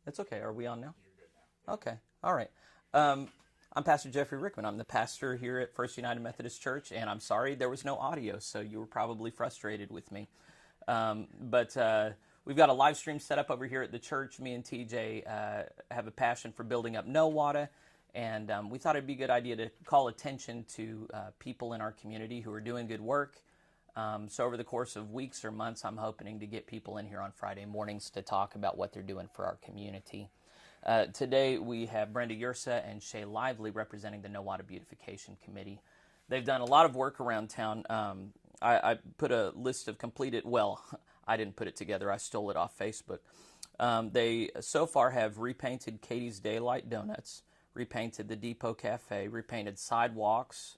It's okay. Are we on now? Okay. All right. I'm Pastor Jeffrey Rickman. I'm the pastor here at First United Methodist Church, and I'm sorry there was no audio, so you were probably frustrated with me. But we've got a live stream set up over here at the church. Me and TJ have a passion for building up Nowata, and we thought it'd be a good idea to call attention to people in our community who are doing good work. So over the course of weeks or months, I'm hoping to get people in here on Friday mornings to talk about what they're doing for our community. Today we have Brenda Yursa and Shay Lively representing the Nowata Beautification Committee. They've done a lot of work around town. I put a list of completed, well, I didn't put it together. I stole it off Facebook. They so far have repainted Katie's Daylight Donuts, repainted the Depot Cafe, repainted sidewalks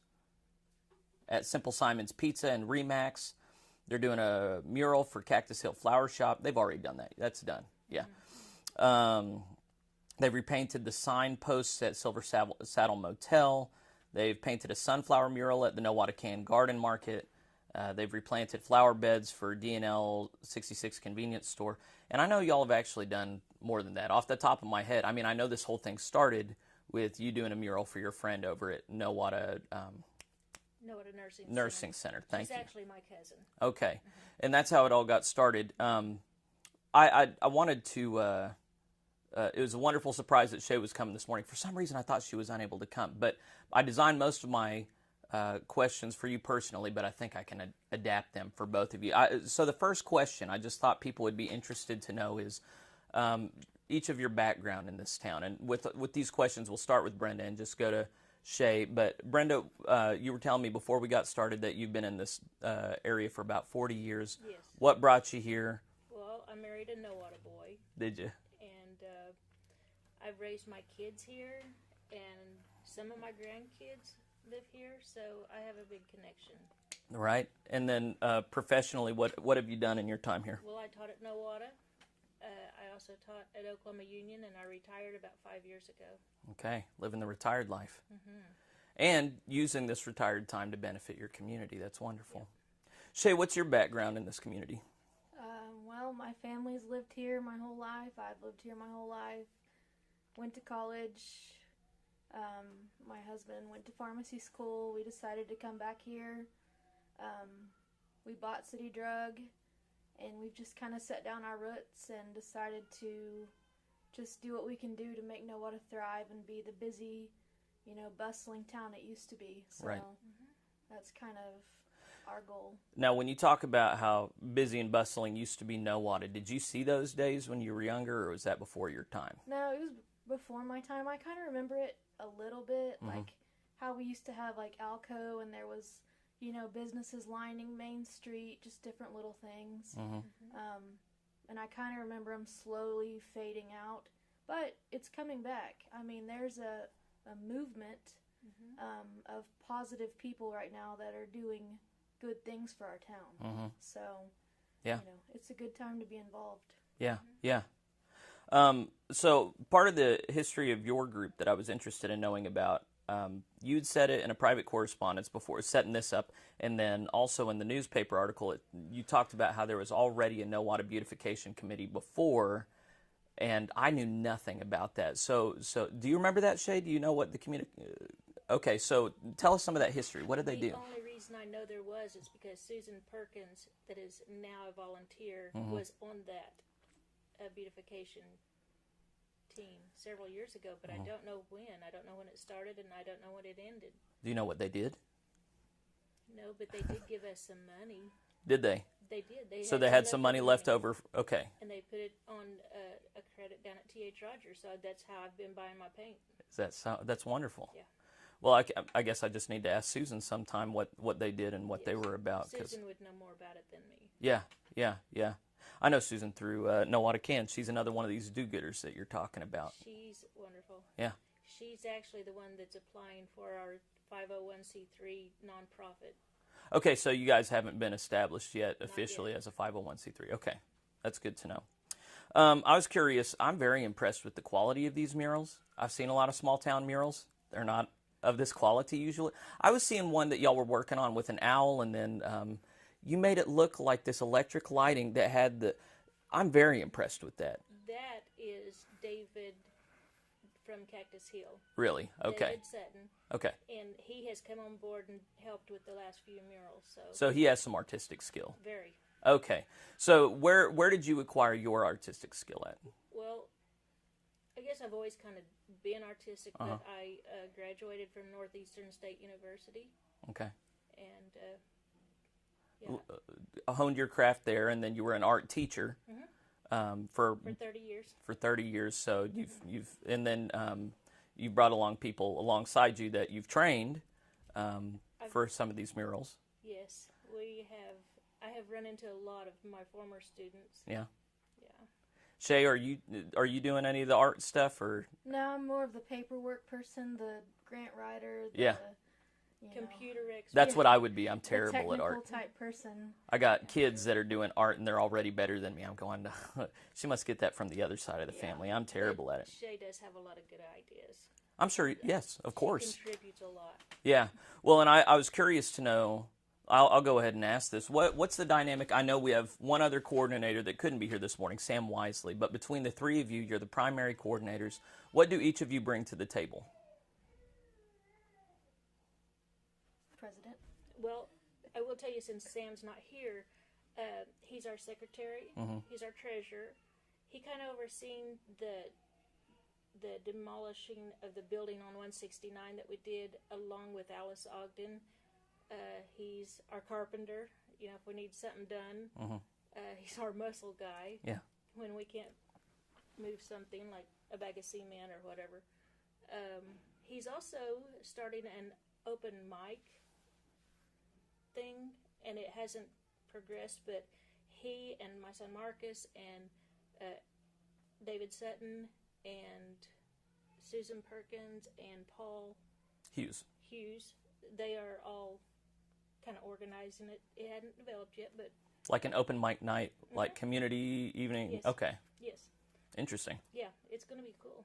at Simple Simon's Pizza and Remax. They're doing a mural for Cactus Hill Flower Shop. They've already done that. That's done. Yeah. They've repainted the signposts at Silver Saddle Motel. They've painted a sunflower mural at the Nowata Can Garden Market. They've replanted flower beds for D&L 66 Convenience Store. And I know y'all have actually done more than that. Off the top of my head, I mean, I know this whole thing started with you doing a mural for your friend over at Nowata Nursing Center. Thank you. She's actually my cousin. Okay. And that's how it all got started. I wanted to... it was a wonderful surprise that Shay was coming this morning. For some reason, I thought she was unable to come. But I designed most of my questions for you personally, but I think I can adapt them for both of you. So the first question I just thought people would be interested to know is each of your background in this town. And with these questions, we'll start with Brenda and just go to Shay. But Brenda, you were telling me before we got started that you've been in this area for about 40 years. Yes. What brought you here? Well, I married a Nowata boy. Did you? I've raised my kids here, and some of my grandkids live here, so I have a big connection. Right. And then professionally, what have you done in your time here? Well, I taught at Nowata. I also taught at Oklahoma Union, and I retired about 5 years ago. Okay, living the retired life. And using this retired time to benefit your community. That's wonderful. Yeah. Shay, what's your background in this community? Well, my family's lived here my whole life. I've lived here my whole life. Went to college. My husband went to pharmacy school. We decided to come back here. We bought City Drug, and we've just kind of set down our roots and decided to just do what we can do to make Nowata thrive and be the busy, bustling town it used to be. So right. That's kind of our goal. Now, when you talk about how busy and bustling used to be Nowata, did you see those days when you were younger, or was that before your time? No, it was before my time. I kind of remember it a little bit, like how we used to have like Alco, and there was, businesses lining Main Street, just different little things. And I kind of remember them slowly fading out, but it's coming back. I mean, there's a movement of positive people right now that are doing good things for our town. So, yeah, it's a good time to be involved. Yeah, yeah. So part of the history of your group that I was interested in knowing about, you'd said it in a private correspondence before setting this up, and then also in the newspaper article, you talked about how there was already a Nowata Beautification Committee before, and I knew nothing about that. So do you remember that, Shay? Do you know what the community... Okay, so tell us some of that history. What did they do? The only reason I know there was is because Susan Perkins, that is now a volunteer, was on that beautification team several years ago, but I don't know when. I don't know when it started, and I don't know when it ended. Do you know what they did? No, but they did give us some money. Did they? They did. So they had some money left over. Okay. And they put it on a credit down at T.H. Rogers, so that's how I've been buying my paint. That's wonderful. Yeah. Well, I guess I just need to ask Susan sometime what they did and what they were about. Susan would know more about it than me. Yeah. I know Susan through Nowata Can. She's another one of these do-gooders that you're talking about. She's wonderful. Yeah. She's actually the one that's applying for our 501c3 nonprofit. Okay, so you guys haven't been established yet officially yet. as a 501c3. Okay, that's good to know. I was curious. I'm very impressed with the quality of these murals. I've seen a lot of small-town murals. They're not of this quality usually. I was seeing one that y'all were working on with an owl, and then you made it look like this electric lighting that had the... I'm very impressed with that. That is Dave from Cactus Hill. Really? Okay. David Sutton. Okay. And he has come on board and helped with the last few murals. So he has some artistic skill. Very. Okay. So where did you acquire your artistic skill at? Well, I guess I've always kind of been artistic, but I graduated from Northeastern State University. Okay. And Honed your craft there, and then you were an art teacher for 30 years. For 30 years. So you've and then you brought along people alongside you that you've trained for some of these murals. Yes, I have run into a lot of my former students. Yeah. Yeah. Shay, are you doing any of the art stuff or? No, I'm more of the paperwork person, the grant writer. Yeah. Computer expert. That's what I would be. I'm terrible at technical art. type person. I got kids that are doing art and they're already better than me. I'm going to, she must get that from the other side of the family. I'm terrible at it. Shay does have a lot of good ideas. I'm sure, yes, of course. She contributes a lot. Yeah. Well, and I was curious to know, I'll go ahead and ask this. What's the dynamic? I know we have one other coordinator that couldn't be here this morning, Sam Wisely, but between the three of you, you're the primary coordinators. What do each of you bring to the table? President. Well, I will tell you, since Sam's not here, he's our secretary. He's our treasurer. He kind of overseen the demolishing of the building on 169 that we did along with Alice Ogden. He's our carpenter. You know, if we need something done, he's our muscle guy. Yeah. When we can't move something like a bag of cement or whatever. He's also starting an open mic thing, and it hasn't progressed, but he and my son Marcus and David Sutton and Susan Perkins and Paul Hughes, they are all kind of organizing it. It hadn't developed yet, but like an open mic night, like community evening. Yes. Okay. Yes. Interesting. Yeah, it's going to be cool.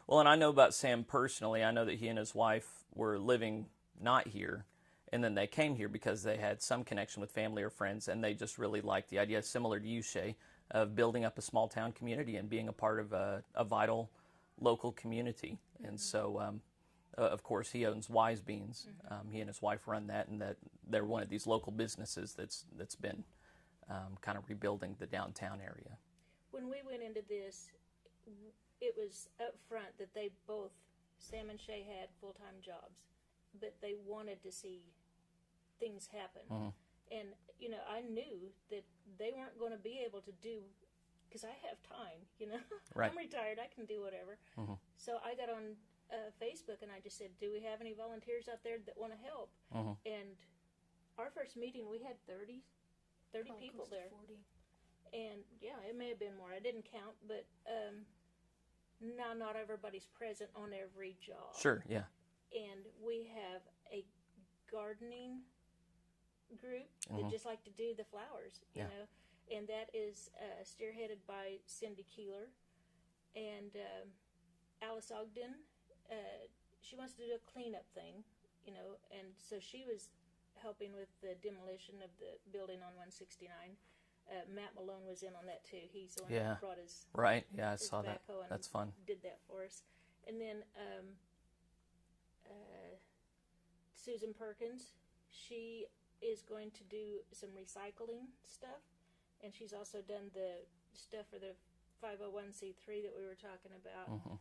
Well, and I know about Sam personally. I know that he and his wife were living not here, and then they came here because they had some connection with family or friends, and they just really liked the idea, similar to you, Shay, of building up a small town community and being a part of a vital local community. And so, of course, he owns Wise Beans. He and his wife run that, and that they're one of these local businesses that's been kind of rebuilding the downtown area. When we went into this, it was up front that they both, Sam and Shay, had full-time jobs, but they wanted to see things happen. And, you know, I knew that they weren't going to be able to do, because I have time, you know. Right. I'm retired, I can do whatever. So I got on Facebook and I just said, do we have any volunteers out there that want to help? And our first meeting, we had 30 people there. 40. And, yeah, it may have been more. I didn't count, but now not everybody's present on every job. Sure, yeah. And we have a gardening group that just like to do the flowers, you know, and that is spearheaded by Cindy Keeler and Alice Ogden. She wants to do a cleanup thing, you know, and so she was helping with the demolition of the building on 169. Matt Malone was in on that too. He's the one that brought his right. Yeah, I his saw that. backhoe and That's fun. Did that for us, and then Susan Perkins, she is going to do some recycling stuff, and she's also done the stuff for the 501c3 that we were talking about.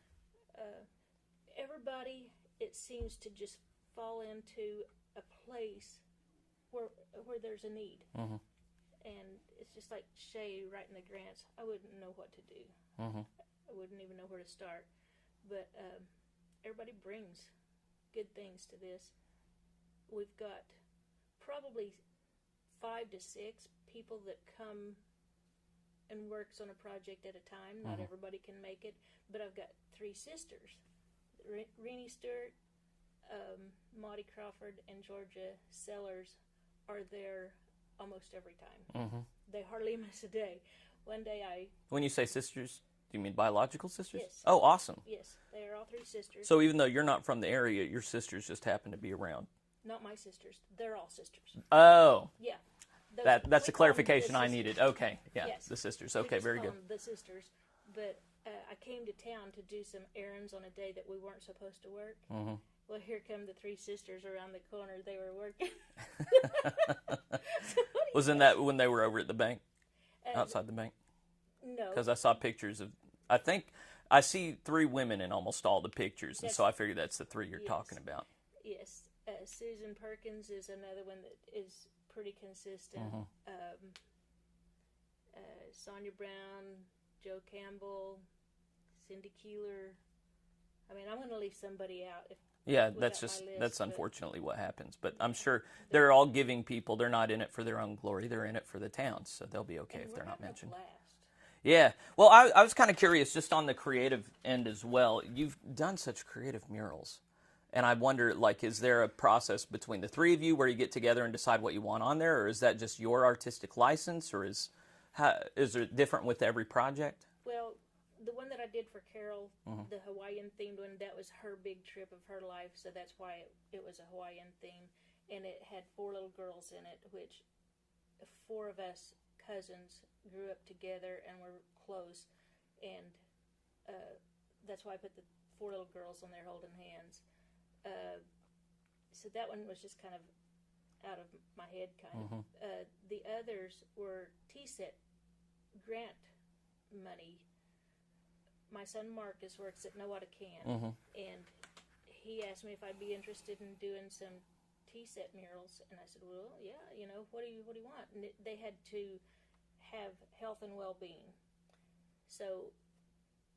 Everybody, it seems to just fall into a place where there's a need. And it's just like Shay writing the grants. I wouldn't know what to do. I wouldn't even know where to start. But everybody brings good things to this. We've got probably 5 to 6 people that come and works on a project at a time. Not everybody can make it, but I've got 3 sisters. Renee Stewart, Maudie Crawford, and Georgia Sellers are there almost every time. They hardly miss a day. One day When you say sisters, do you mean biological sisters? Yes. Oh, awesome. Yes, they are all 3 sisters. So even though you're not from the area, your sisters just happen to be around. Not my sisters. They're all sisters. Oh. Yeah. That's we the call them clarification the I sisters. needed. Okay. Yeah. Yes. The sisters. We Okay. just Very call good. them the sisters. But I came to town to do some errands on a day that we weren't supposed to work. Mm-hmm. Well, here come the three sisters around the corner. They were working. Wasn't that when they were over at the bank, outside the bank? No. Because I saw pictures of, I think, I see 3 women in almost all the pictures, and so I figured that's the 3 you're talking about. Yes. Susan Perkins is another one that is pretty consistent. Mm-hmm. Sonia Brown, Joe Campbell, Cindy Keeler. I mean, I'm going to leave somebody out. Yeah, that's unfortunately what happens. But I'm sure they're all giving people. They're not in it for their own glory. They're in it for the town, so they'll be okay if they're not mentioned. Yeah. Well, I was kind of curious just on the creative end as well. You've done such creative murals. And I wonder, like, is there a process between the 3 of you where you get together and decide what you want on there? Or is that just your artistic license? Or is it different with every project? Well, the one that I did for Carol, the Hawaiian-themed one, that was her big trip of her life. So that's why it was a Hawaiian theme. And it had 4 little girls in it, which 4 of us cousins grew up together and were close. And that's why I put the 4 little girls on there holding hands. So that one was just kind of out of my head, kind of. The others were TSET grant money. My son Marcus works at Nowata and he asked me if I'd be interested in doing some TSET murals, and I said, well, yeah, what do you want? And they had to have health and well-being. So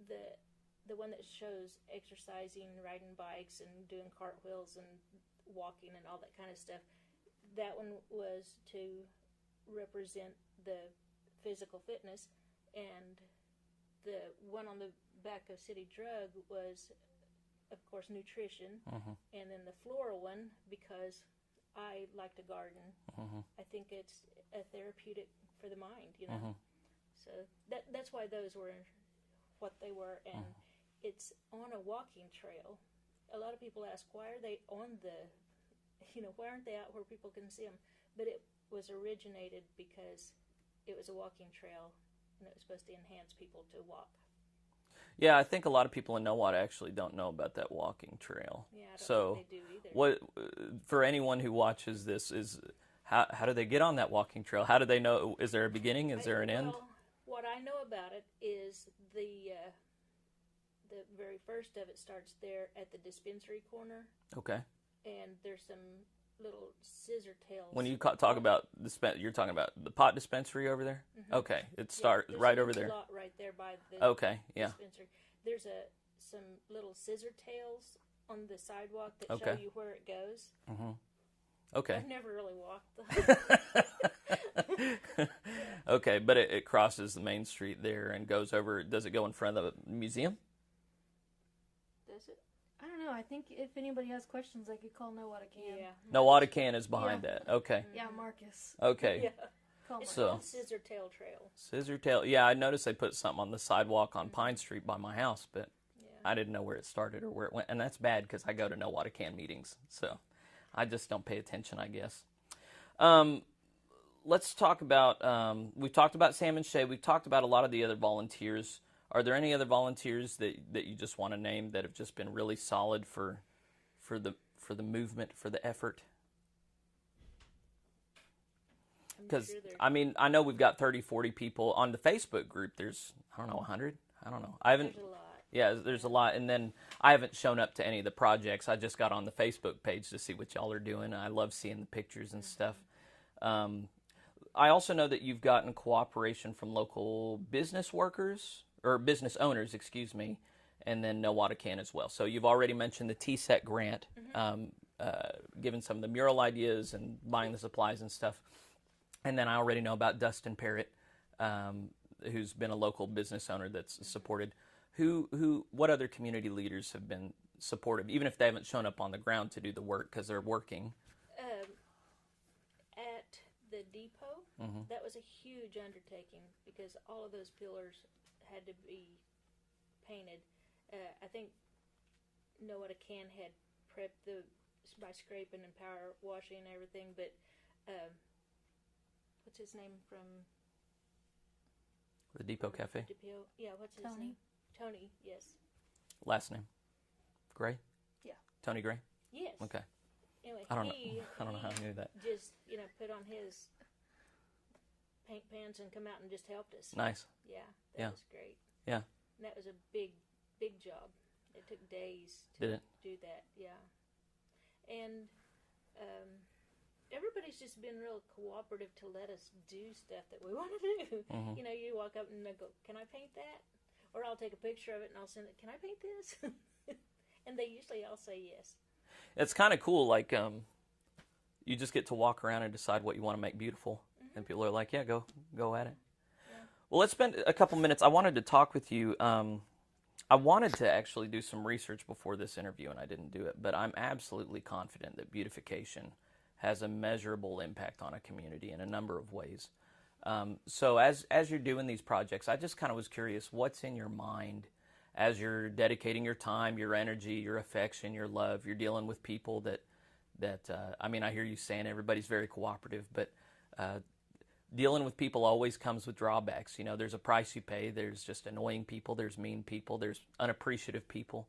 the one that shows exercising, riding bikes, and doing cartwheels and walking and all that kind of stuff, that one was to represent the physical fitness, and the one on the back of City Drug was, of course, nutrition, and then the floral one, because I like to garden. I think it's a therapeutic for the mind, So that's why those were what they were, and it's on a walking trail. A lot of people ask, why are they on why aren't they out where people can see them? But it was originated because it was a walking trail, and it was supposed to enhance people to walk. Yeah, I think a lot of people in Nowata actually don't know about that walking trail. Yeah, I don't think they do either. What for anyone who watches this is how do they get on that walking trail? How do they know? Is there a beginning? Is there an end? What I know about it is the very first of it starts there at the dispensary corner. Okay. And there's some little scissor tails. When you talk about you're talking about the pot dispensary over there? Okay, it starts right over there. Lot right there by the dispensary. There's some little scissor tails on the sidewalk that show you where it goes. Okay. I've never really walked though. Okay, but it crosses the main street there and goes over. Does it go in front of the museum? Does it? I don't know. I think if anybody has questions, they could call Nowata Can. Yeah. Nowata Can is behind that. Okay. Yeah, Marcus. Okay. Yeah. It's called Scissor Tail Trail. Scissor Tail. Yeah, I noticed they put something on the sidewalk on Pine Street by my house, but I didn't know where it started or where it went. And that's bad because I go to Nowata Can meetings, so I just don't pay attention, I guess. Let's talk about, we've talked about Sam and Shay. We've talked about a lot of the other volunteers. Are there any other volunteers that you just want to name that have just been really solid for the movement, for the effort? Because, I mean, I know we've got 30, 40 people on the Facebook group. There's, I don't know, 100? I don't know. I haven't. There's a lot. Yeah, there's a lot. And then I haven't shown up to any of the projects. I just got on the Facebook page to see what y'all are doing. I love seeing the pictures and stuff. I also know that you've gotten cooperation from local business workers, or business owners, excuse me, and then Nowata Can as well. So you've already mentioned the TSET grant, given some of the mural ideas and buying the supplies and stuff. And then I already know about Dustin Parrott, who's been a local business owner that's supported. What other community leaders have been supportive, even if they haven't shown up on the ground to do the work because they're working? At the depot, that was a huge undertaking because all of those pillars had to be painted. I think Nowata Can had prepped by scraping and power washing and everything, but what's his name from The Depot Cafe? Depot? Yeah, what's his Tony. name? Tony, yes. Last name? Gray? Yeah. Tony Gray? Yes. Okay. Anyway, I don't know how I knew that. Just, put on his paint pants and come out and just helped us. Nice. Yeah, that was great. Yeah. And that was a big job. It took days Did it? do that, yeah. And everybody's just been real cooperative to let us do stuff that we want to do. Mm-hmm. You walk up and they go, "Can I paint that?" Or I'll take a picture of it and I'll send it, "Can I paint this?" And they usually all say yes. It's kind of cool, like, you just get to walk around and decide what you want to make beautiful. Mm-hmm. And people are like, yeah, go at it. Yeah. Well, let's spend a couple minutes. I wanted to talk with you. I wanted to actually do some research before this interview, and I didn't do it. But I'm absolutely confident that beautification has a measurable impact on a community in a number of ways. So as you're doing these projects, I just kind of was curious, what's in your mind as you're dedicating your time, your energy, your affection, your love? You're dealing with people that I mean, I hear you saying everybody's very cooperative, but dealing with people always comes with drawbacks. There's a price you pay. There's just annoying people. There's mean people. There's unappreciative people.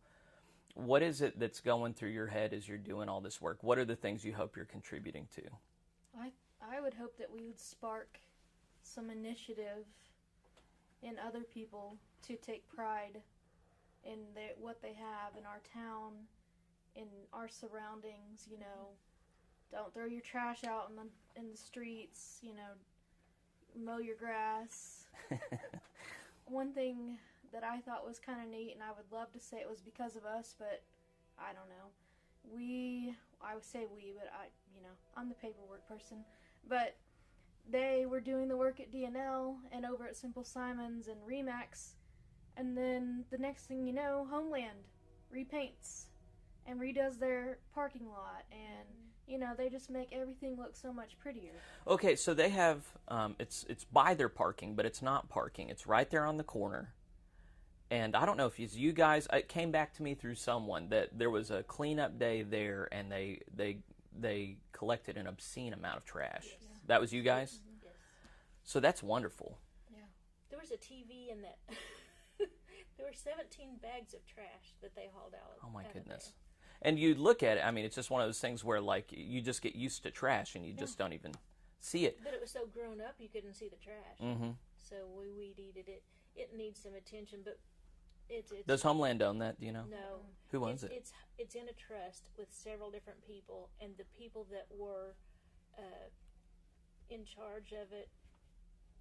What is it that's going through your head as you're doing all this work? What are the things you hope you're contributing to? I would hope that we would spark some initiative in other people to take pride in what they have in our town, in our surroundings. Don't throw your trash out in the streets. Mow your grass. One thing that I thought was kind of neat, and I would love to say it was because of us, but I don't know. I would say we, but I'm the paperwork person. But they were doing the work at DNL and over at Simple Simons and Remax, and then the next thing you know, Homeland repaints and redoes their parking lot, and they just make everything look so much prettier. Okay, so they have it's by their parking, but it's not parking. It's right there on the corner. And I don't know if it's you guys. It came back to me through someone that there was a cleanup day there, and they collected an obscene amount of trash. Yes. That was you guys? Mm-hmm. Yes. So that's wonderful. Yeah. There was a TV in that. There were 17 bags of trash that they hauled out. Oh my goodness. And you look at it, I mean, it's just one of those things where, like, you just get used to trash and you just don't even see it. But it was so grown up, you couldn't see the trash. Mm-hmm. So we weed-eated it. It needs some attention, but it's Does Homeland own that, do you know? No. Who owns it? It's in a trust with several different people, and the people that were in charge of it,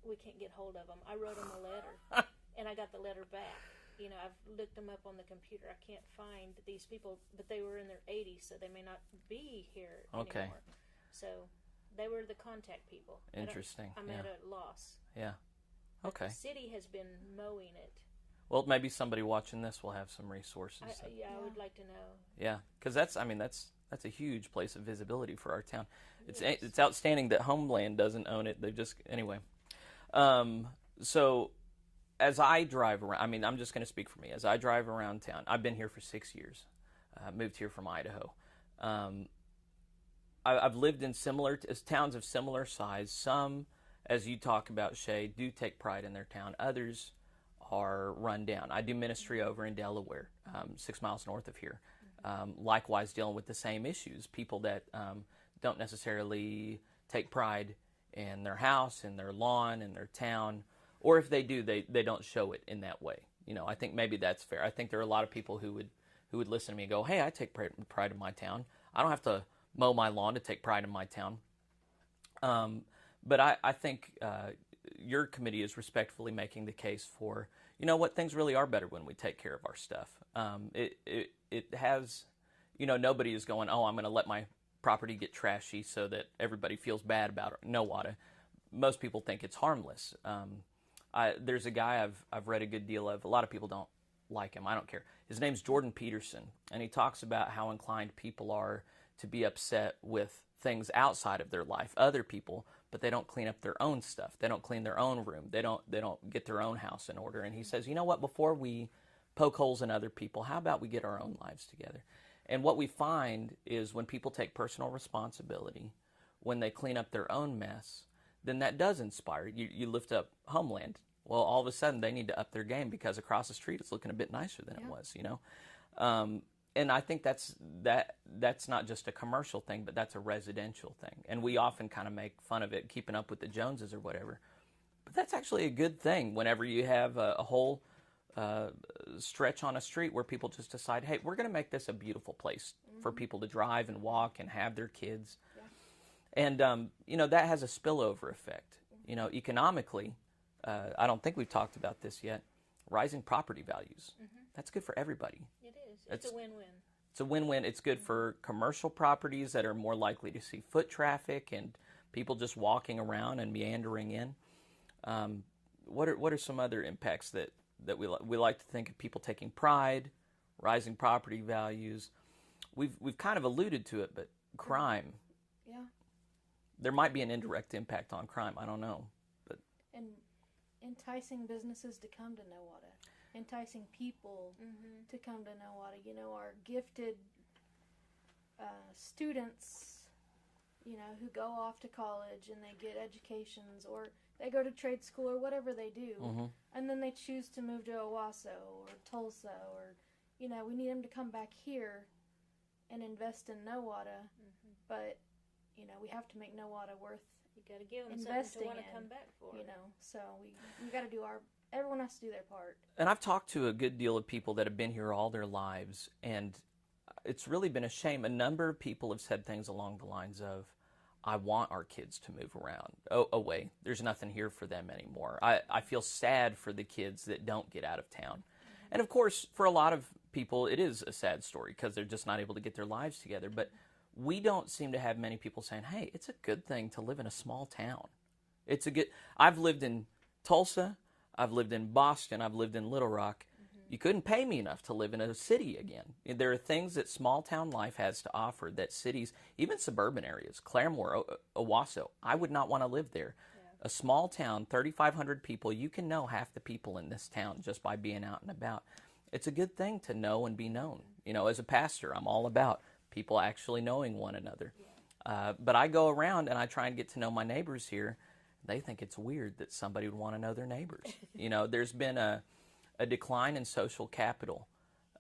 we can't get hold of them. I wrote them a letter, and I got the letter back. I've looked them up on the computer. I can't find these people, but they were in their 80s, so they may not be here anymore. So they were the contact people. Interesting. I'm at a loss. Yeah. Okay. The city has been mowing it. Well, maybe somebody watching this will have some resources. I would like to know. Yeah, because that's a huge place of visibility for our town. It's outstanding that Homeland doesn't own it. They just anyway. So as I drive around, I mean, I'm just going to speak for me. As I drive around town, I've been here for 6 years. Moved here from Idaho. I've lived in towns of similar size. Some, as you talk about, Shay, do take pride in their town. Others are run down. I do ministry over in Delaware, 6 miles north of here. Likewise, dealing with the same issues. People that don't necessarily take pride in their house, in their lawn, in their town, or if they do, they don't show it in that way. I think maybe that's fair. I think there are a lot of people who would listen to me and go, "Hey, I take pride in my town. I don't have to mow my lawn to take pride in my town." But I think your committee is respectfully making the case for, what things really are better when we take care of our stuff. It has, nobody is going, "Oh, I'm going to let my property get trashy so that everybody feels bad about it." Nowata. Most people think it's harmless. There's a guy I've read a good deal of. A lot of people don't like him. I don't care. His name's Jordan Peterson, and he talks about how inclined people are to be upset with things outside of their life, other people, but they don't clean up their own stuff. They don't clean their own room. They don't get their own house in order. And he says, you know what? Before we poke holes in other people, how about we get our own lives together? And what we find is when people take personal responsibility, when they clean up their own mess, then that does inspire. You lift up Homeland. Well, all of a sudden they need to up their game because across the street it's looking a bit nicer than it was, you know. And I think that's not just a commercial thing, but that's a residential thing. And we often kind of make fun of it, keeping up with the Joneses or whatever. But that's actually a good thing whenever you have a whole stretch on a street where people just decide, hey, we're going to make this a beautiful place for people to drive and walk and have their kids. Yeah. And, you know, that has a spillover effect. You know, economically, I don't think we've talked about this yet, rising property values. That's good for everybody. It is. It's a win-win. It's a win-win. It's good for commercial properties that are more likely to see foot traffic and people just walking around and meandering in. What are some other impacts that we like to think of? People taking pride, rising property values. We've kind of alluded to it, but crime. Yeah. There might be an indirect impact on crime. I don't know, but and enticing businesses to come to Nowata. Enticing people to come to Nowata. You know, our gifted students, you know, who go off to college and they get educations or they go to trade school or whatever they do, and then they choose to move to Owasso or Tulsa or, you know, we need them to come back here and invest in Nowata, but, you know, we have to make Nowata worth you got to give them investing something to want to in, come back for. You know, so we got to do everyone has to do their part. And I've talked to a good deal of people that have been here all their lives, and it's really been a shame. A number of people have said things along the lines of, I want our kids to move around, away. There's nothing here for them anymore. I feel sad for the kids that don't get out of town. And of course, for a lot of people, it is a sad story because they're just not able to get their lives together. But we don't seem to have many people saying, hey, it's a good thing to live in a small town. I've lived in Tulsa, I've lived in Boston, I've lived in Little Rock. You couldn't pay me enough to live in a city again. There are things that small town life has to offer that cities, even suburban areas, Claremore, Owasso, I would not want to live there. Yeah. A small town, 3,500 people, you can know half the people in this town just by being out and about. It's a good thing to know and be known. You know, as a pastor, I'm all about people actually knowing one another. Yeah. But I go around and I try and get to know my neighbors here. They think it's weird that somebody would want to know their neighbors. You know, there's been a decline in social capital,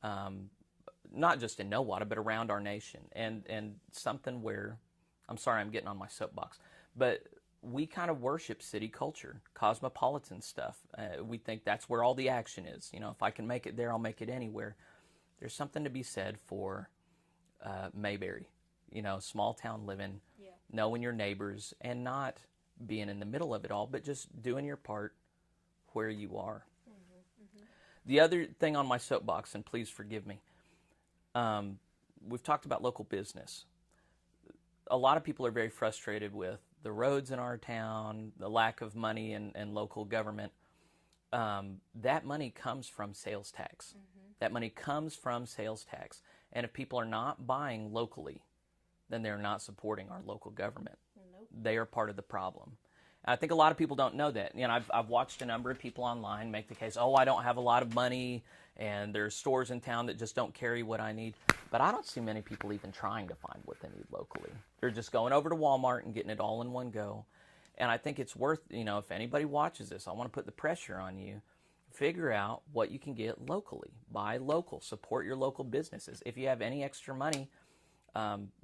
not just in Nowata, but around our nation. And something where, I'm sorry I'm getting on my soapbox, but we kind of worship city culture, cosmopolitan stuff. We think that's where all the action is. You know, if I can make it there, I'll make it anywhere. There's something to be said for Mayberry, you know, small town living, knowing your neighbors, and not being in the middle of it all, but just doing your part where you are. The other thing on my soapbox, and please forgive me, we've talked about local business. A lot of people are very frustrated with the roads in our town, the lack of money in local government. That money comes from sales tax. That money comes from sales tax. And if people are not buying locally, then they're not supporting our local government. Nope. They are part of the problem. I think a lot of people don't know that. You know, I've watched a number of people online make the case, oh, I don't have a lot of money, and there's stores in town that just don't carry what I need. But I don't see many people even trying to find what they need locally. They're just going over to Walmart and getting it all in one go. And I think it's worth, you know, if anybody watches this, I want to put the pressure on you. Figure out what you can get locally. Buy local. Support your local businesses. If you have any extra money,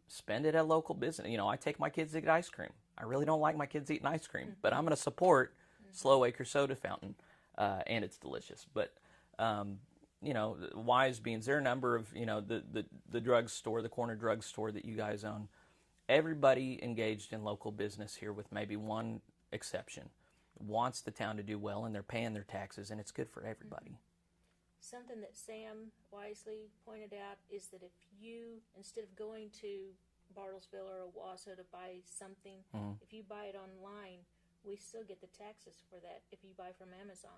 spend it at a local business. You know, I take my kids to get ice cream. I really don't like my kids eating ice cream, but I'm going to support Slow Acre Soda Fountain, and it's delicious. But, you know, Wise Beans, there are a number of, you know, the drugstore, the corner drugstore that you guys own. Everybody engaged in local business here, with maybe one exception, wants the town to do well, and they're paying their taxes, and it's good for everybody. Something that Sam wisely pointed out is that if you, instead of going to Bartlesville or Owasso to buy something, if you buy it online, we still get the taxes for that if you buy from Amazon.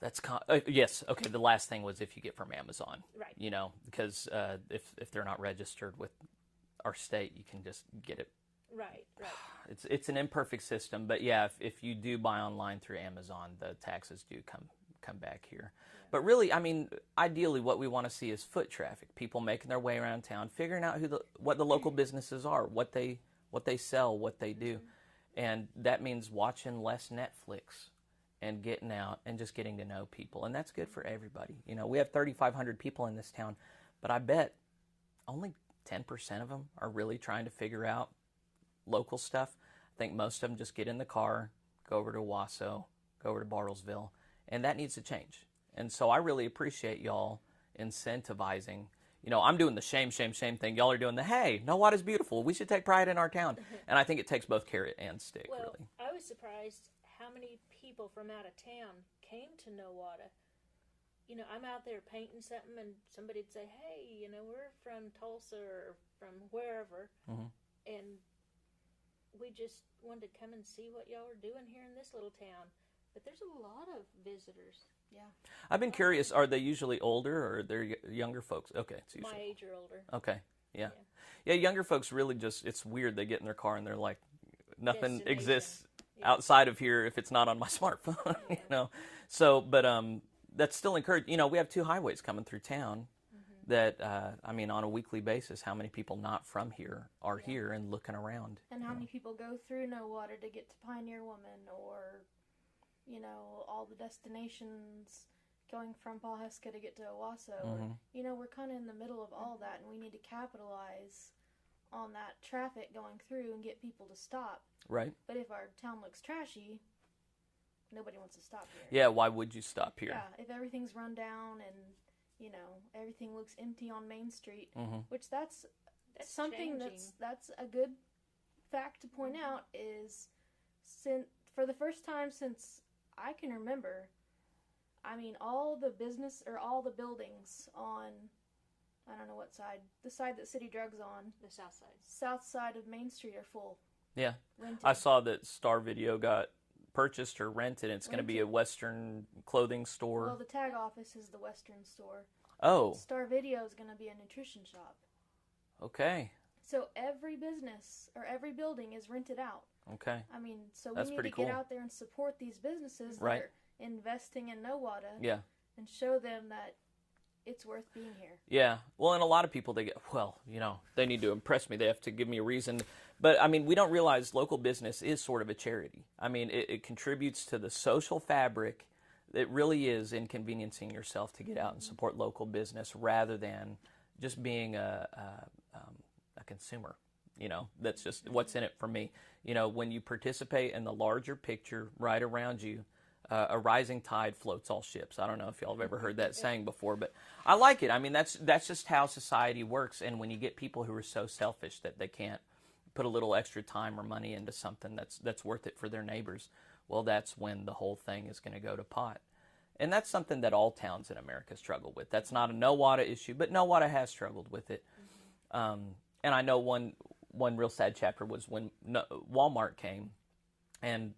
That's yes. Okay. The last thing was if you get from Amazon, right? You know, because if they're not registered with our state, you can just get it. Right. It's an imperfect system, but yeah, if you do buy online through Amazon, the taxes do come back here. Yeah. But really, I mean, ideally, what we want to see is foot traffic, people making their way around town, figuring out what the local businesses are, what they sell, what they do, and that means watching less Netflix and getting out and just getting to know people. And that's good for everybody. You know, we have 3,500 people in this town, but I bet only 10% of them are really trying to figure out local stuff. I think most of them just get in the car, go over to Wasso, go over to Bartlesville, and that needs to change. And so I really appreciate y'all incentivizing. You know, I'm doing the shame thing. Y'all are doing the, hey, Nowata's beautiful. We should take pride in our town. And I think it takes both carrot and stick, Well, really. I was surprised how many people from out of town came to Nowata. You know, I'm out there painting something, and somebody'd say, hey, you know, we're from Tulsa or from wherever. Mm-hmm. And we just wanted to come and see what y'all are doing here in this little town. But there's a lot of visitors. Yeah. I've been curious, are they usually older or they're younger folks? Okay, it's usually My age or older. Okay, yeah. Younger folks really just, it's weird. They get in their car and they're like, nothing Destination. exists Yeah. outside of here if it's not on my smartphone, you know. So, but that's still encouraged. You know, we have 2 highways coming through town that, I mean, on a weekly basis, how many people not from here are here and looking around? And how many people go through Nowata to get to Pioneer Woman, or, you know, all the destinations going from Pawhuska to get to Owasso. Or, you know, we're kind of in the middle of all that, and we need to capitalize on that traffic going through and get people to stop. Right. But if our town looks trashy, nobody wants to stop here. Yeah, why would you stop here? Yeah, if everything's run down and, you know, everything looks empty on Main Street, Mm-hmm. which that's something changing. that's a good fact to point out is for the first time since I can remember, I mean, all the buildings on, I don't know what side, the side that City Drug's on, The south side. south side of Main Street are full. Yeah. Rented. I saw that Star Video got purchased or rented. It's going to be a Western clothing store. Well, the tag office is the Western store. Oh, Star Video is going to be a nutrition shop. okay. So every business or every building is rented out. Okay. I mean, so That's we need pretty to cool. get out there and support these businesses that Right. are investing in Nowata Yeah. and show them that it's worth being here. Yeah. Well, and a lot of people, they get, well, you know, they need to impress me. They have to give me a reason. But, I mean, we don't realize local business is sort of a charity. I mean, it contributes to the social fabric. It really is inconveniencing yourself to get out and support local business rather than just being a consumer. You know, that's just what's in it for me. You know, when you participate in the larger picture right around you, a rising tide floats all ships. I don't know if y'all have ever heard that saying before, but I like it. I mean, that's just how society works. And when you get people who are so selfish that they can't put a little extra time or money into something that's worth it for their neighbors, well, that's when the whole thing is going to go to pot. And that's something that all towns in America struggle with. That's not a Nowata issue, but Nowata has struggled with it. And I know one real sad chapter was when Walmart came, and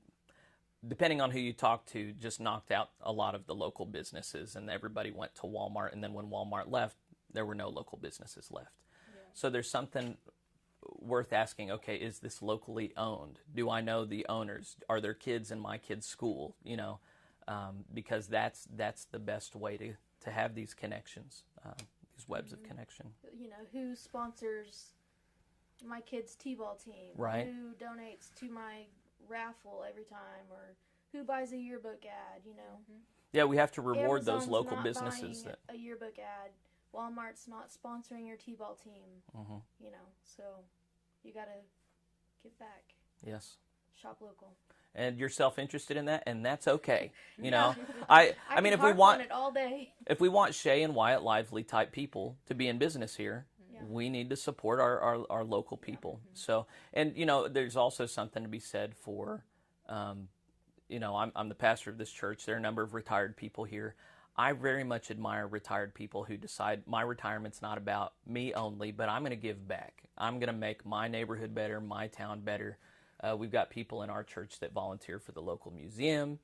depending on who you talk to, just knocked out a lot of the local businesses, and everybody went to Walmart. And then when Walmart left, there were no local businesses left. Yeah. So there's something worth asking. Okay, is this locally owned? Do I know the owners? Are there kids in my kid's school? You know, because that's the best way to have these connections, these webs of connection. You know, who sponsors my kid's t-ball team? Right. Who donates to my raffle every time, or who buys a yearbook ad? You know. Yeah, we have to reward those Amazon's local not businesses. buying a yearbook ad. Walmart's not sponsoring your t-ball team. You know, so you got to give back. Yes. Shop local. And you're self-interested in that, and that's okay. You Yeah. know, I mean, can if we harp want on it all day. if we want Shay and Wyatt Lively type people to be in business here, Yeah. we need to support our local people. So, and you know, there's also something to be said for, you know, I'm the pastor of this church. There are a number of retired people here. I very much admire retired people who decide my retirement's not about me only, but I'm going to give back. I'm going to make my neighborhood better, my town better. We've got people in our church that volunteer for the local museum,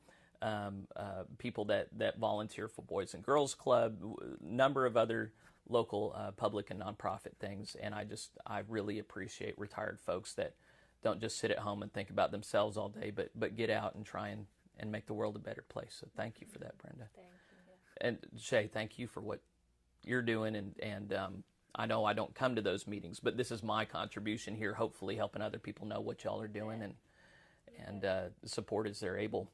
people that volunteer for Boys and Girls Club, number of other local public and nonprofit things. And I really appreciate retired folks that don't just sit at home and think about themselves all day, but get out and try and make the world a better place. So thank you for that, Brenda. Thank you. And Shay, thank you for what you're doing. And I know I don't come to those meetings, but this is my contribution here, hopefully helping other people know what y'all are doing and support as they're able.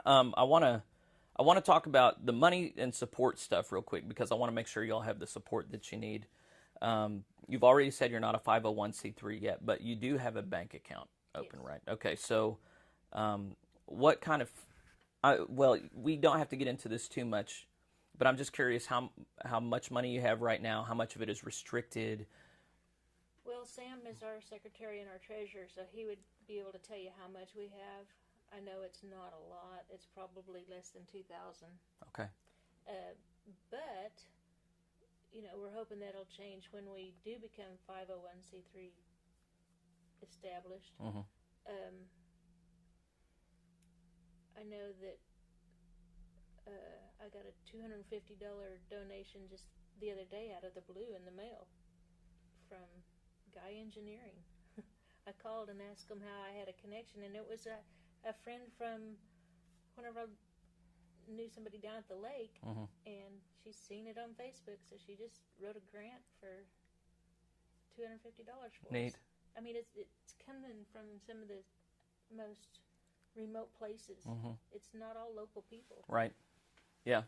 I want to talk about the money and support stuff real quick because I want to make sure y'all have the support that you need. You've already said you're not a 501c3 yet, but you do have a bank account open, Yes. right? Okay, so what kind of well, we don't have to get into this too much, but I'm just curious how much money you have right now, how much of it is restricted. Well, Sam is our secretary and our treasurer, so he would be able to tell you how much we have. I know it's not a lot. It's probably less than 2,000. Okay. But we're hoping that'll change when we do become 501c3 established. Mm-hmm. I know that I got a $250 donation just the other day out of the blue in the mail from Guy Engineering. I called and asked them how I had a connection, and it was a friend from whenever I knew somebody down at the lake, Mm-hmm. and she's seen it on Facebook, so she just wrote a grant for $250 for Neat. us. I mean, it's coming from some of the most remote places. Mm-hmm. It's not all local people. Right. Yeah.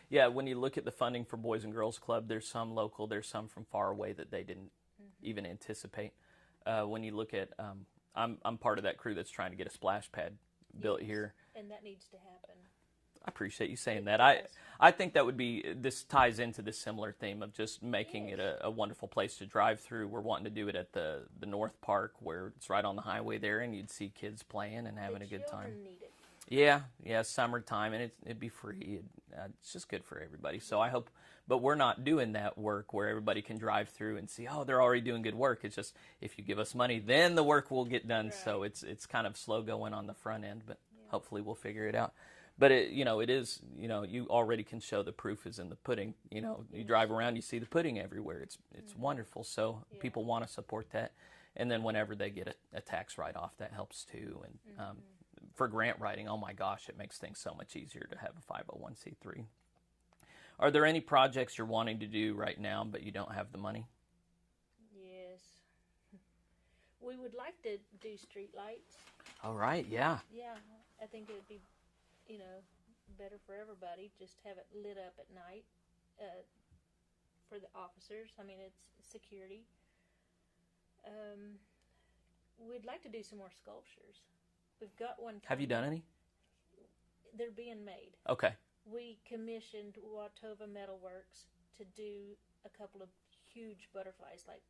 Yeah, when you look at the funding for Boys and Girls Club, there's some local, there's some from far away that they didn't even anticipate. When you look at, I'm part of that crew that's trying to get a splash pad built Yes. here. And that needs to happen. I appreciate you saying It that. does. I think that would be, this ties into this similar theme of just making it a wonderful place to drive through. We're wanting to do it at the North Park where it's right on the highway there, and you'd see kids playing and having The a good time. children need it. Yeah, summertime, and it'd be free. It's just good for everybody. So I hope, but we're not doing that work where everybody can drive through and see, oh, they're already doing good work. It's just, if you give us money, then the work will get done. Right. So it's kind of slow going on the front end, but hopefully we'll figure it out. But it is, you already can show the proof is in the pudding. You drive around, you see the pudding everywhere. It's wonderful. So people want to support that. And then whenever they get a tax write-off, that helps too. And for grant writing, oh my gosh, it makes things so much easier to have a 501c3. Are there any projects you're wanting to do right now, but you don't have the money? Yes. We would like to do street lights. All right, yeah. Yeah, I think it would be, better for everybody. Just have it lit up at night for the officers. I mean, it's security. We'd like to do some more sculptures. We've got one. Have you done any? They're being made. Okay. We commissioned Watova Metalworks to do a couple of huge butterflies, like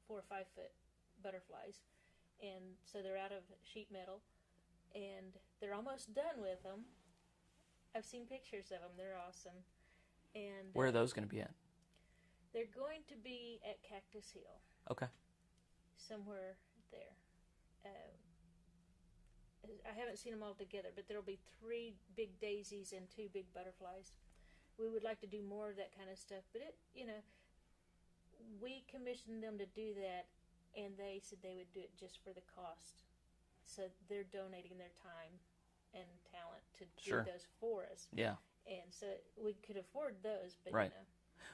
4 or 5 foot butterflies, and so they're out of sheet metal, and they're almost done with them. I've seen pictures of them; they're awesome. And Where are those going to be at? they're going to be at Cactus Hill, Okay. somewhere there. I haven't seen them all together, but there'll be 3 big daisies and 2 big butterflies. We would like to do more of that kind of stuff, but we commissioned them to do that, and they said they would do it just for the cost. So they're donating their time and talent to do Sure. those for us. Yeah. And so we could afford those, but Right.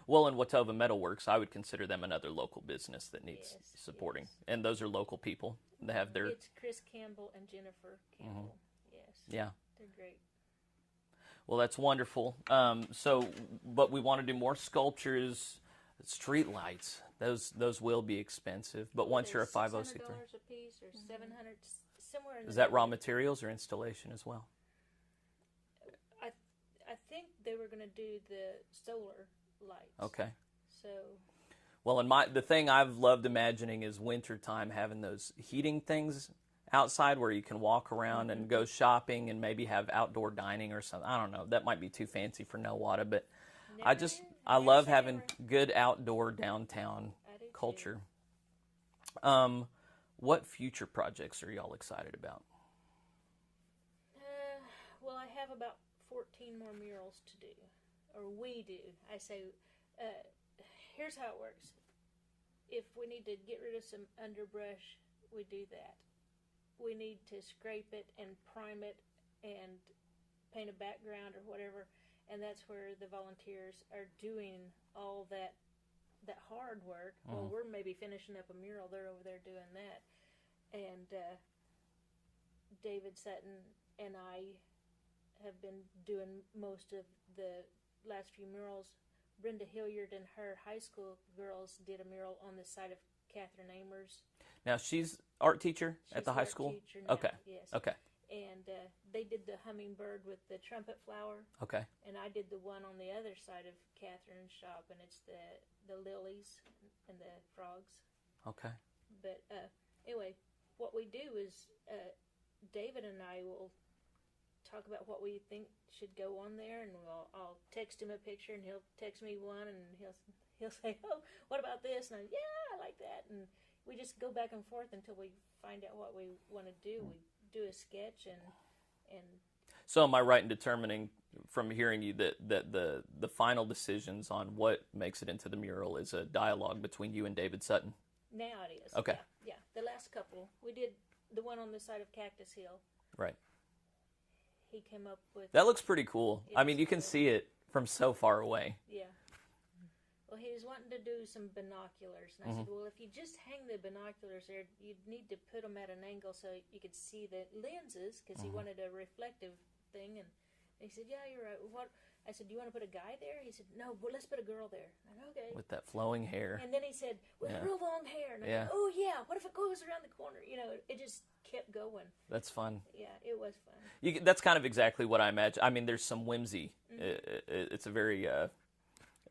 Well, in Watova Metalworks, I would consider them another local business that needs Yes, supporting. yes. And those are local people. They have their... It's Chris Campbell and Jennifer Campbell. Yes. Yeah. They're great. Well, that's wonderful. But we want to do more sculptures, street lights. Those will be expensive. But once you're a $600 501c3, a piece or $700, somewhere in is there. that raw materials or installation as well? I think they were going to do the solar lights. Okay. So Well, the thing I've loved imagining is wintertime having those heating things outside where you can walk around and go shopping and maybe have outdoor dining or something. I don't know. That might be too fancy for Nowata, but I love having good outdoor downtown I do too. culture. What future projects are y'all excited about? Well, I have about 14 more murals to do, or we do. I say, here's how it works. If we need to get rid of some underbrush, we do that. We need to scrape it and prime it and paint a background or whatever, and that's where the volunteers are doing all that hard work. Well, we're maybe finishing up a mural. They're over there doing that. And David Sutton and I have been doing most of the last few murals. Brenda Hilliard and her high school girls did a mural on the side of Catherine Amers. Now she's art teacher She's at the high art school? teacher now, Okay. yes. Okay. And they did the hummingbird with the trumpet flower. Okay. And I did the one on the other side of Catherine's shop, and it's the lilies and the frogs. Okay. But anyway, what we do is David and I will talk about what we think should go on there, and I'll text him a picture, and he'll text me one, and he'll say, "Oh, what about this?" And I like that, and we just go back and forth until we find out what we want to do. We do a sketch, and So am I right in determining from hearing you that the final decisions on what makes it into the mural is a dialogue between you and David Sutton? now it is. Okay. Yeah. The last couple, we did the one on the side of Cactus Hill. Right. He came up with That looks pretty cool. It I mean, is you can cool. see it from so far away. Yeah. Well, he was wanting to do some binoculars, and I said, "Well, if you just hang the binoculars there, you'd need to put them at an angle so you could see the lenses, because he wanted a reflective thing." And he said, "Yeah, you're right. What?" I said, "Do you want to put a guy there?" He said, "No, but let's put a girl there." And I said, "Okay." With that flowing hair. And then he said, "With Yeah. real long hair." And I Yeah. said, "Oh yeah. What if it goes around the corner?" You know, it just kept going. That's fun. Yeah, it was fun. That's kind of exactly what I imagine. I mean, there's some whimsy. It's a very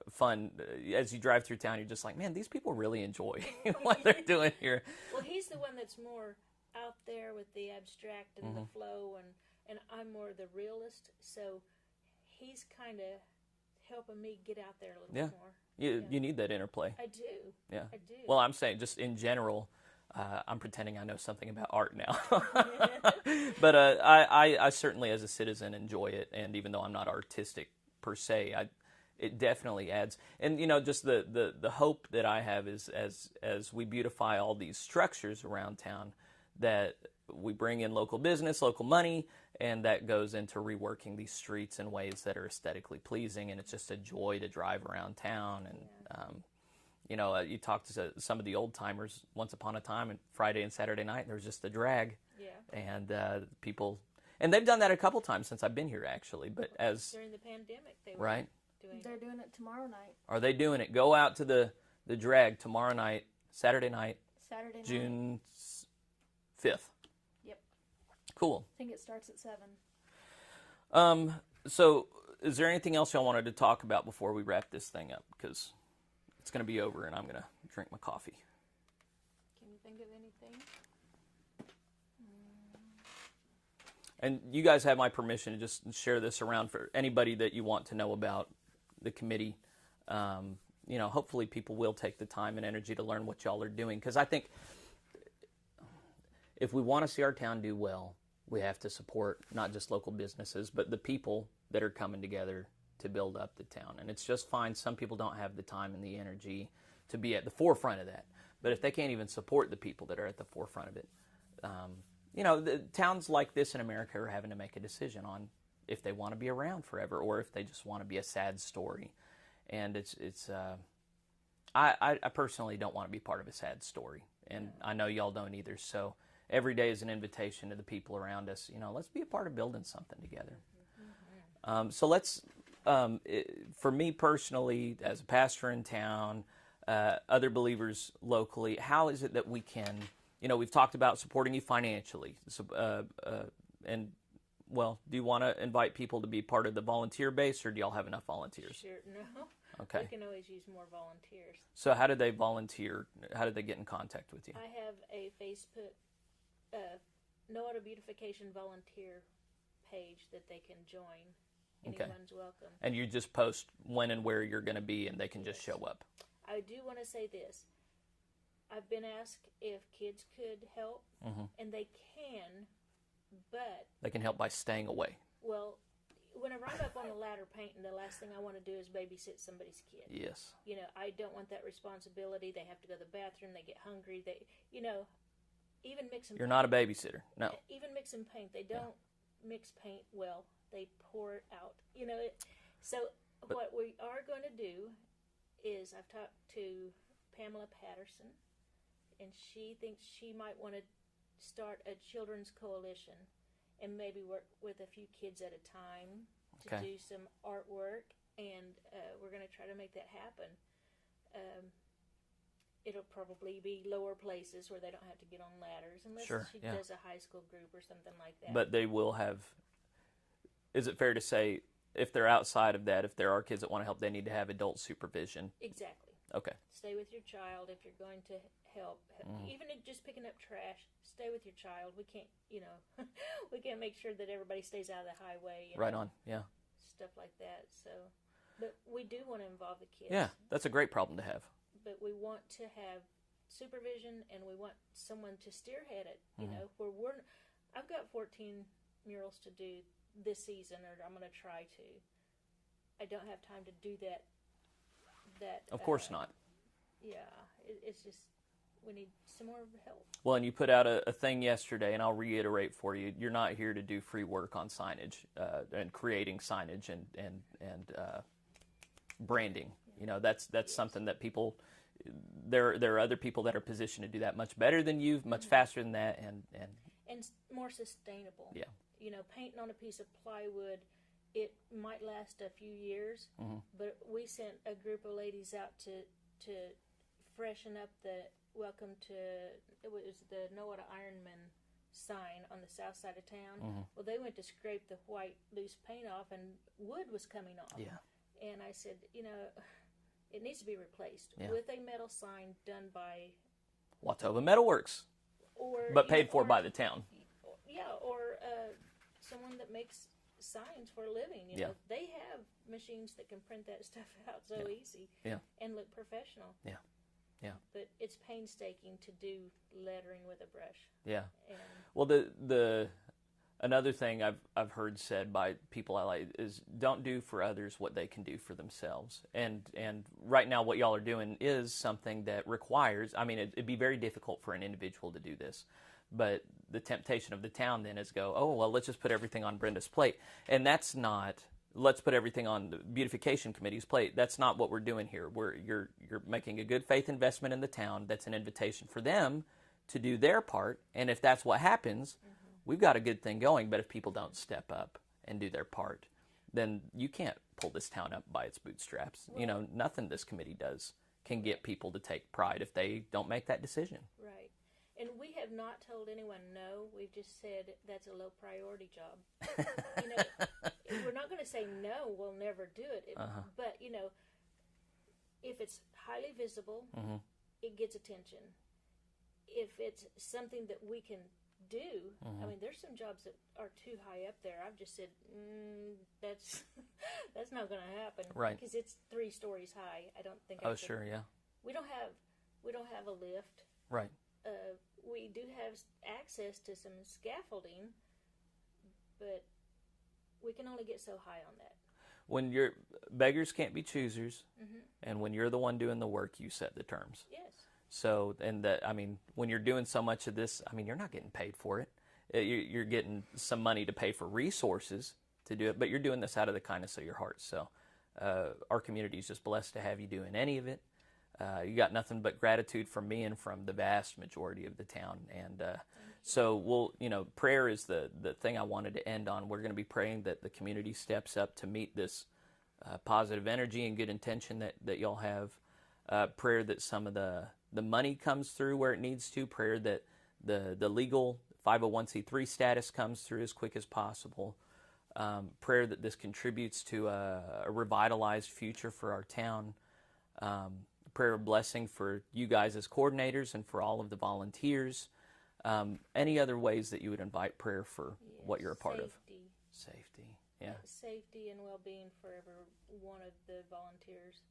fun. As you drive through town, you're just like, man, these people really enjoy what they're doing here. Well, he's the one that's more out there with the abstract and the flow, and I'm more the realist. So he's kind of helping me get out there a little Yeah. bit more. You need that interplay. I do. Yeah. I do. Well, I'm saying just in general, I'm pretending I know something about art now. But I certainly, as a citizen, enjoy it. And even though I'm not artistic per se, it definitely adds. And, just the hope that I have is as we beautify all these structures around town, that we bring in local business, local money, and that goes into reworking these streets in ways that are aesthetically pleasing. And it's just a joy to drive around town. And, you talk to some of the old timers once upon a time, and Friday and Saturday night, there was just a drag. Yeah. And people, and they've done that a couple times since I've been here, actually. But During the pandemic, they were right, doing They're doing it tomorrow night. are they doing it? Go out to the drag tomorrow night, Saturday night, Saturday night. June 5th. Yep. Cool. I think it starts at 7. So is there anything else y'all wanted to talk about before we wrap this thing up? Because it's going to be over, and I'm going to drink my coffee. Can you think of anything? And you guys have my permission to just share this around for anybody that you want to know about the committee. Hopefully people will take the time and energy to learn what y'all are doing. Because I think if we want to see our town do well, we have to support not just local businesses, but the people that are coming together to build up the town. And it's just fine. Some people don't have the time and the energy to be at the forefront of that. But if they can't even support the people that are at the forefront of it, the towns like this in America are having to make a decision on if they want to be around forever or if they just want to be a sad story. And I personally don't want to be part of a sad story, and I know y'all don't either. So every day is an invitation to the people around us. Let's be a part of building something together. So let's, for me personally, as a pastor in town, other believers locally, how is it that we can? We've talked about supporting you financially, and do you want to invite people to be part of the volunteer base, or do y'all have enough volunteers? Sure, no. Okay. We can always use more volunteers. So how did they volunteer? How did they get in contact with you? I have a Facebook, Nowata Beautification volunteer page that they can join. Okay. Anyone's welcome. And you just post when and where you're going to be, and they can just Yes. show up. I do want to say this. I've been asked if kids could help, and they can, but, They can help by staying away. well, whenever I'm up on the ladder painting, the last thing I want to do is babysit somebody's kid. Yes. I don't want that responsibility. They have to go to the bathroom. They get hungry. Even mix and You're not a babysitter. No. even mix and paint. They don't mix paint well. They pour it out. What we are going to do is I've talked to Pamela Patterson, and she thinks she might want to start a children's coalition. and maybe work with a few kids at a time to Okay. do some artwork, and we're going to try to make that happen. It'll probably be lower places where they don't have to get on ladders, unless Sure, she yeah. does a high school group or something like that. But they will have, is it fair to say, if they're outside of that, if there are kids that want to help, they need to have adult supervision? Exactly. Okay. Stay with your child if you're going to help. Even if just picking up trash, stay with your child. We can't, we can't make sure that everybody stays out of the highway. Right on, yeah. Stuff like that. So, but we do want to involve the kids. Yeah, that's a great problem to have. But we want to have supervision, and we want someone to spearhead it. Where I've got 14 murals to do this season, or I'm going to try to. I don't have time to do that. Of course not. Yeah, it's just we need some more help. Well, and you put out a thing yesterday, and I'll reiterate for you: you're not here to do free work on signage and creating signage and branding. That's something that people. There are other people that are positioned to do that much better than you, much faster than that, and more sustainable. Yeah. Painting on a piece of plywood, it might last a few years, but we sent a group of ladies out to freshen up the welcome to, it was the Nowata Ironman sign on the south side of town. Well, they went to scrape the white loose paint off, and wood was coming off. Yeah. And I said, it needs to be replaced with a metal sign done by Watauga Metalworks, but paid for by the town. Yeah, or someone that makes signs for a living. They have machines that can print that stuff out so easy and look professional. Yeah. But it's painstaking to do lettering with a brush. Yeah. And well, the another thing I've heard said by people I like is don't do for others what they can do for themselves. And right now what y'all are doing is something that requires, it'd be very difficult for an individual to do this. But the temptation of the town then is go, oh, well, let's just put everything on Brenda's plate. And that's not, let's put everything on the beautification committee's plate. That's not what we're doing here. You're making a good faith investment in the town. That's an invitation for them to do their part. And if that's what happens, we've got a good thing going. But if people don't step up and do their part, then you can't pull this town up by its bootstraps. Well, nothing this committee does can get people to take pride if they don't make that decision. Right. And we have not told anyone no. We've just said that's a low priority job. We're not going to say no, we'll never do it. But, if it's highly visible, it gets attention. If it's something that we can do, there's some jobs that are too high up there. I've just said, that's not going to happen. Right. Because it's 3 stories high. I don't think. Oh, sure, yeah. We don't have a lift. Right. We do have access to some scaffolding, but we can only get so high on that. When beggars can't be choosers, and when you're the one doing the work, you set the terms. Yes. So, when you're doing so much of this, you're not getting paid for it. You're getting some money to pay for resources to do it, but you're doing this out of the kindness of your heart. So, our community is just blessed to have you doing any of it. You got nothing but gratitude from me and from the vast majority of the town. And so prayer is the thing I wanted to end on. We're going to be praying that the community steps up to meet this positive energy and good intention that y'all have. Prayer that some of the money comes through where it needs to. Prayer that the legal 501c3 status comes through as quick as possible. Prayer that this contributes to a revitalized future for our town. Prayer of blessing for you guys as coordinators and for all of the volunteers. Any other ways that you would invite prayer for what you're a part of? Safety, yeah. Safety and well-being for every one of the volunteers.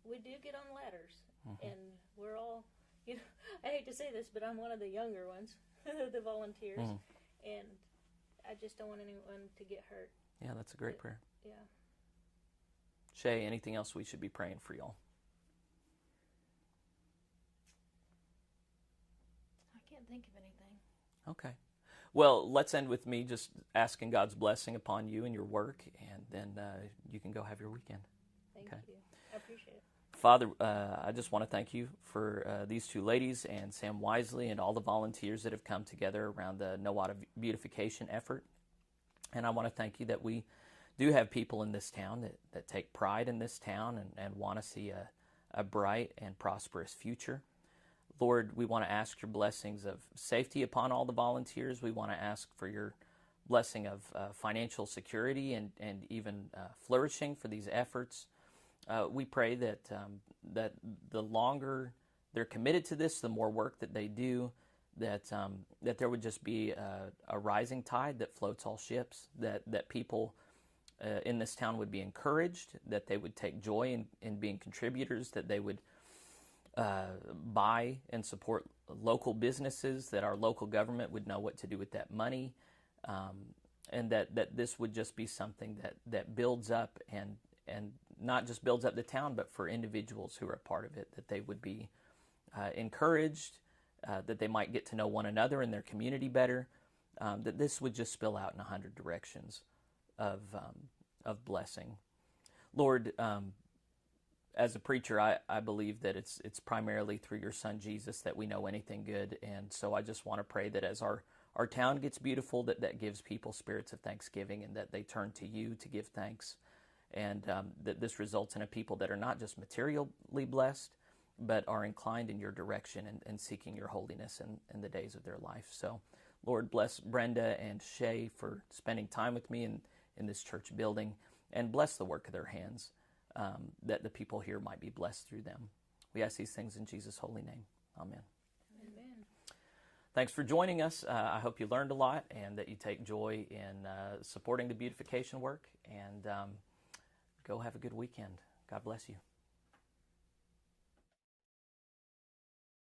We do get on ladders, and we're all, I hate to say this, but I'm one of the younger ones, the volunteers, and I just don't want anyone to get hurt. Yeah, that's a great prayer. Yeah. Shay, anything else we should be praying for y'all? Can't think of anything. Okay. Well, let's end with me just asking God's blessing upon you and your work, and then you can go have your weekend. Thank you. I appreciate it. Father, I just want to thank you for these two ladies and Sam Wisely and all the volunteers that have come together around the Nowata Beautification effort. And I want to thank you that we do have people in this town that take pride in this town and want to see a bright and prosperous future. Lord, we want to ask your blessings of safety upon all the volunteers. We want to ask for your blessing of financial security and even flourishing for these efforts. We pray that the longer they're committed to this, the more work that they do, that there would just be a rising tide that floats all ships, that people in this town would be encouraged, that they would take joy in being contributors, that they would buy and support local businesses, that our local government would know what to do with that money, and that this would just be something that builds up and not just builds up the town, but for individuals who are a part of it, that they would be encouraged, that they might get to know one another and their community better, that this would just spill out in 100 directions of blessing. Lord, as a preacher, I believe that it's primarily through your Son Jesus that we know anything good, and so I just want to pray that as our town gets beautiful, that gives people spirits of thanksgiving and that they turn to you to give thanks, and that this results in a people that are not just materially blessed, but are inclined in your direction and seeking your holiness in the days of their life. So, Lord, bless Brenda and Shay for spending time with me in this church building, and bless the work of their hands, that the people here might be blessed through them. We ask these things in Jesus' holy name. Amen. Amen. Thanks for joining us. I hope you learned a lot and that you take joy in supporting the beautification work, and go have a good weekend. God bless you.